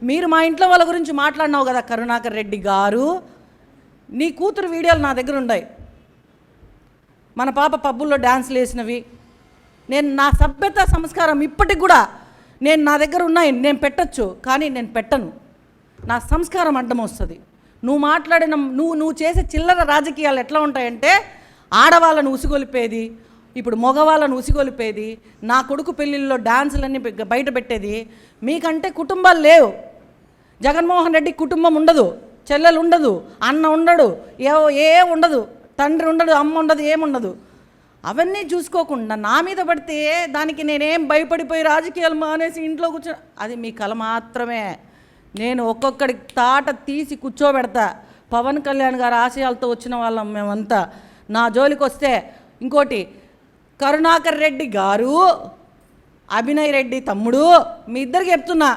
మీరు మా ఇంట్లో వాళ్ళ గురించి మాట్లాడినావు కదా కరుణాకర్ రెడ్డి గారు, నీ కూతురు వీడియోలు నా దగ్గర ఉన్నాయి. మన పాప పబ్బుల్లో డ్యాన్స్లు వేసినవి, నేను నా సభ్యత సంస్కారం ఇప్పటికి కూడా నా దగ్గర ఉన్నాయి, నేను పెట్టచ్చు, కానీ నేను పెట్టను. నా సంస్కారం అడ్డం వస్తుంది. నువ్వు మాట్లాడిన నువ్వు చేసే చిల్లర రాజకీయాలు ఎట్లా ఉంటాయంటే, ఆడవాళ్ళను ఉసిగొలిపేది, ఇప్పుడు మగవాళ్ళను ఉసిగొలిపేది, నా కొడుకు పెళ్ళిళ్ళలో డాన్సులన్నీ బయట పెట్టేది. మీకంటే కుటుంబాలు లేవు. జగన్మోహన్ రెడ్డి కుటుంబం ఉండదు, చెల్లెలు ఉండదు, అన్న ఉండడు, ఏ ఉండదు, తండ్రి ఉండడు, అమ్మ ఉండదు, ఏముండదు. అవన్నీ చూసుకోకుండా నా మీద పడితే దానికి నేనేం భయపడిపోయి రాజకీయాలు మానేసి ఇంట్లో కూర్చో, అది మీ కల మాత్రమే. నేను ఒక్కొక్కడి తాట తీసి కూర్చోబెడతా. పవన్ కళ్యాణ్ గారు ఆశయాలతో వచ్చిన వాళ్ళం మేమంతా. నా జోలికి వస్తే ఇంకోటి, కరుణాకర్ రెడ్డి గారు, అభినయ్ రెడ్డి తమ్ముడు, మీ ఇద్దరికి చెప్తున్నా,